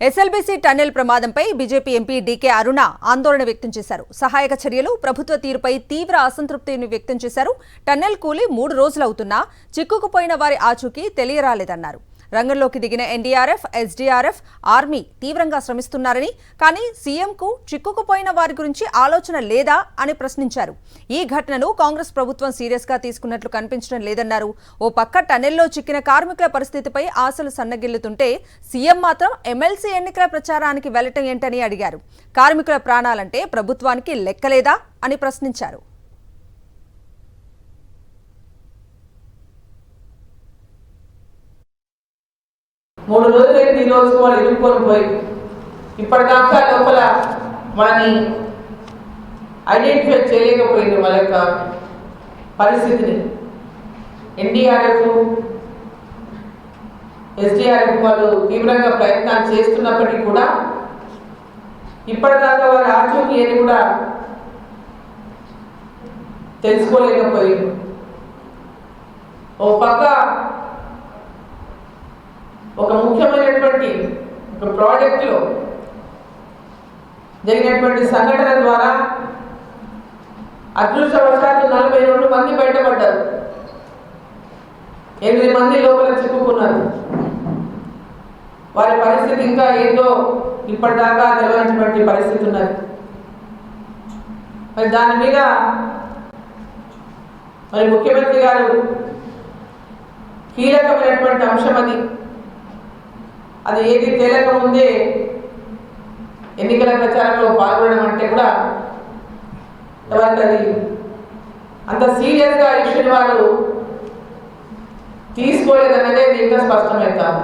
SLBC tunnel ప్రమాదంపై BJP MP DK Aruna ఆందోళన వ్యక్తం చేశారు. సహాయక చర్యలు, ప్రభుత్వ తీరుపై తీవ్ర అసంతృప్తిని వ్యక్తం చేశారు. టన్నెల్ కూలి 3 రోజులవుతున్నా చిక్కుకుపోయిన వారి ఆచూకీ తెలియరాలేదన్నారు. రంగంలోకి దిగిన ఎన్డీఆర్ఎఫ్, ఎస్డీఆర్ఎఫ్, ఆర్మీ తీవ్రంగా శ్రమిస్తున్నారని, కానీ సీఎంకు చిక్కుకుపోయిన వారి గురించి ఆలోచన లేదా అని ప్రశ్నించారు. ఈ ఘటనను కాంగ్రెస్ ప్రభుత్వం సీరియస్గా తీసుకున్నట్లు కనిపించడం లేదన్నారు. ఓ పక్క టన్నెల్లో చిక్కిన కార్మికుల పరిస్థితిపై ఆశలు సన్నగిల్లుతుంటే సీఎం మాత్రం ఎమ్మెల్సీ ఎన్నికల ప్రచారానికి వెళ్లటం ఏంటని అడిగారు. కార్మికుల ప్రాణాలంటే ప్రభుత్వానికి లెక్కలేదా అని ప్రశ్నించారు. 3 రోజులైంది. ఈ రోజు వాళ్ళు ఎదుర్కొని పోయి ఇప్పటిదాకా లోపల వాళ్ళని ఐడెంటిఫై చేయలేకపోయింది. వాళ్ళ యొక్క పరిస్థితిని ఎన్డీఆర్ఎఫ్, ఎస్డీఆర్ఎఫ్ వాళ్ళు తీవ్రంగా ప్రయత్నాలు చేస్తున్నప్పటికీ కూడా ఇప్పటిదాకా వారి ఆచూకీ అని కూడా తెలుసుకోలేకపోయింది. ఓ పక్క ఒక ముఖ్యమైనటువంటి ఒక ప్రాజెక్టులో జరిగినటువంటి సంఘటన ద్వారా అదృష్టవశాత్తు 42 మంది బయటపడ్డారు. 8 మంది లోపల చిక్కుకున్నారు. వారి పరిస్థితి ఇంకా ఏందో ఇప్పటిదాకా తెలియనటువంటి పరిస్థితి ఉన్నది. మరి దాని మీద మరి ముఖ్యమంత్రి గారు కీలకమైనటువంటి అంశం అది ఏది తేలక ముందే ఎన్నికల ప్రచారంలో పాల్గొనడం అంటే కూడా ఎవరికి అది అంత సీరియస్గా ఇష్యూని వారు తీసుకోలేదన్నదే ఇంకా స్పష్టమవుతాము.